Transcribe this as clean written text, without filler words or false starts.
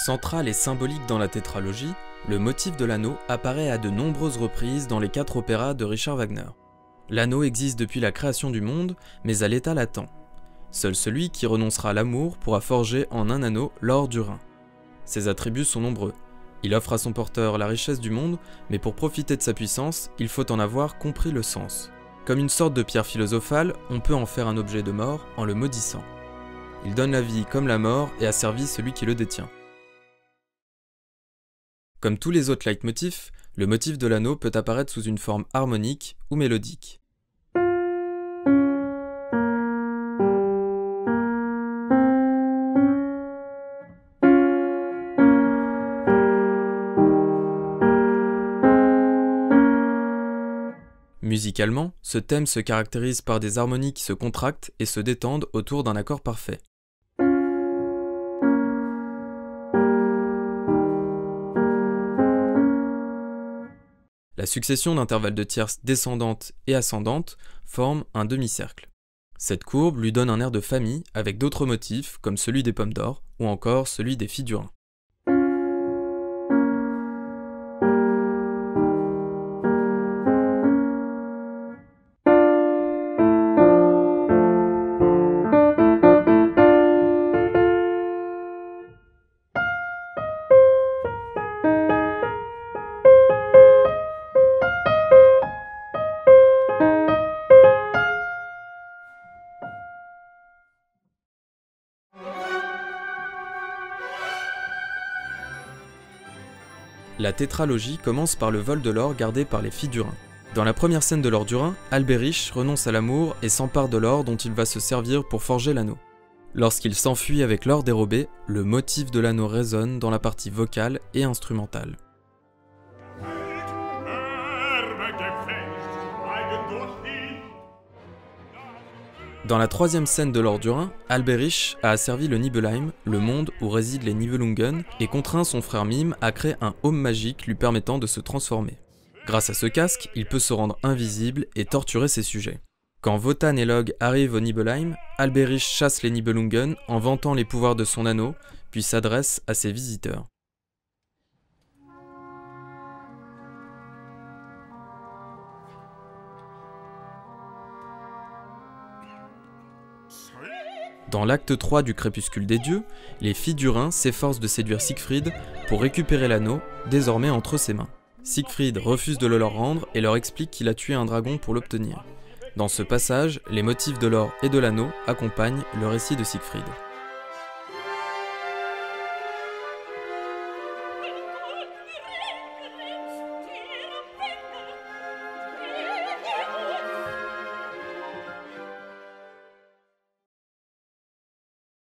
Central et symbolique dans la tétralogie, le motif de l'anneau apparaît à de nombreuses reprises dans les 4 opéras de Richard Wagner. L'anneau existe depuis la création du monde, mais à l'état latent. Seul celui qui renoncera à l'amour pourra forger en un anneau l'or du Rhin. Ses attributs sont nombreux. Il offre à son porteur la richesse du monde, mais pour profiter de sa puissance, il faut en avoir compris le sens. Comme une sorte de pierre philosophale, on peut en faire un objet de mort en le maudissant. Il donne la vie comme la mort et asservit celui qui le détient. Comme tous les autres leitmotifs, le motif de l'anneau peut apparaître sous une forme harmonique ou mélodique. Musicalement, ce thème se caractérise par des harmonies qui se contractent et se détendent autour d'un accord parfait. La succession d'intervalles de tierces descendantes et ascendantes forme un demi-cercle. Cette courbe lui donne un air de famille avec d'autres motifs comme celui des pommes d'or ou encore celui des filles du Rhin. La tétralogie commence par le vol de l'or gardé par les filles du Rhin. Dans la première scène de l'or du Rhin, Albéric renonce à l'amour et s'empare de l'or dont il va se servir pour forger l'anneau. Lorsqu'il s'enfuit avec l'or dérobé, le motif de l'anneau résonne dans la partie vocale et instrumentale. Dans la troisième scène de l'or du Rhin, Albéric a asservi le Nibelheim, le monde où résident les Nibelungen, et contraint son frère Mime à créer un aume magique lui permettant de se transformer. Grâce à ce casque, il peut se rendre invisible et torturer ses sujets. Quand Wotan et Log arrivent au Nibelheim, Albéric chasse les Nibelungen en vantant les pouvoirs de son anneau, puis s'adresse à ses visiteurs. Dans l'acte 3 du Crépuscule des Dieux, les filles du Rhin s'efforcent de séduire Siegfried pour récupérer l'anneau, désormais entre ses mains. Siegfried refuse de le leur rendre et leur explique qu'il a tué un dragon pour l'obtenir. Dans ce passage, les motifs de l'or et de l'anneau accompagnent le récit de Siegfried.